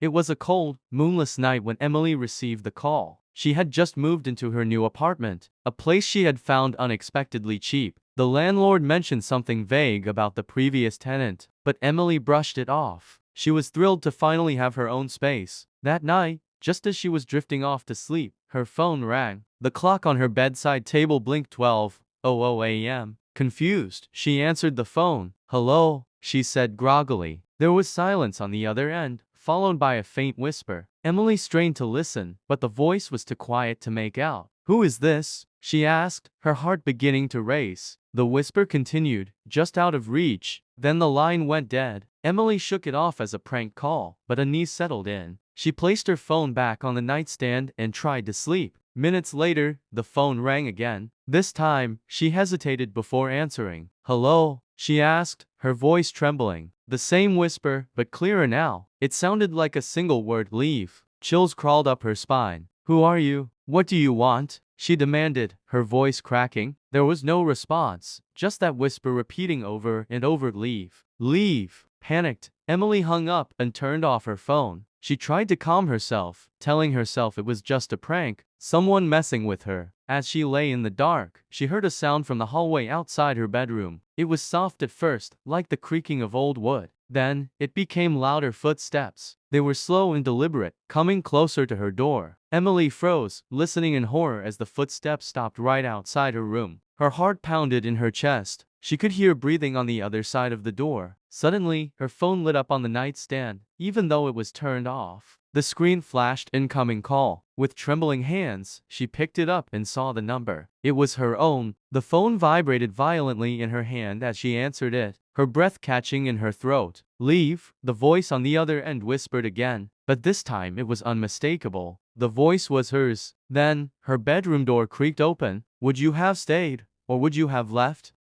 It was a cold, moonless night when Emily received the call. She had just moved into her new apartment, a place she had found unexpectedly cheap. The landlord mentioned something vague about the previous tenant, but Emily brushed it off. She was thrilled to finally have her own space. That night, just as she was drifting off to sleep, her phone rang. The clock on her bedside table blinked 12:00 a.m. Confused, she answered the phone. "Hello," she said groggily. There was silence on the other end, followed by a faint whisper. Emily strained to listen, but the voice was too quiet to make out. "Who is this?" she asked, her heart beginning to race. The whisper continued, just out of reach. Then the line went dead. Emily shook it off as a prank call, but unease settled in. She placed her phone back on the nightstand and tried to sleep. Minutes later, the phone rang again. This time, she hesitated before answering. "Hello?" she asked, her voice trembling. The same whisper, but clearer now. It sounded like a single word, "leave." Chills crawled up her spine. "Who are you? What do you want?" she demanded, her voice cracking. There was no response, just that whisper repeating over and over, "Leave. Leave." Panicked, Emily hung up and turned off her phone. She tried to calm herself, telling herself it was just a prank, someone messing with her. As she lay in the dark, she heard a sound from the hallway outside her bedroom. It was soft at first, like the creaking of old wood. Then, it became louder footsteps. They were slow and deliberate, coming closer to her door. Emily froze, listening in horror as the footsteps stopped right outside her room. Her heart pounded in her chest. She could hear breathing on the other side of the door. Suddenly, her phone lit up on the nightstand, even though it was turned off. The screen flashed incoming call. With trembling hands, she picked it up and saw the number. It was her own. The phone vibrated violently in her hand as she answered it, her breath catching in her throat. "Leave," the voice on the other end whispered again, but this time it was unmistakable. The voice was hers. Then, her bedroom door creaked open. "Would you have stayed, or would you have left?"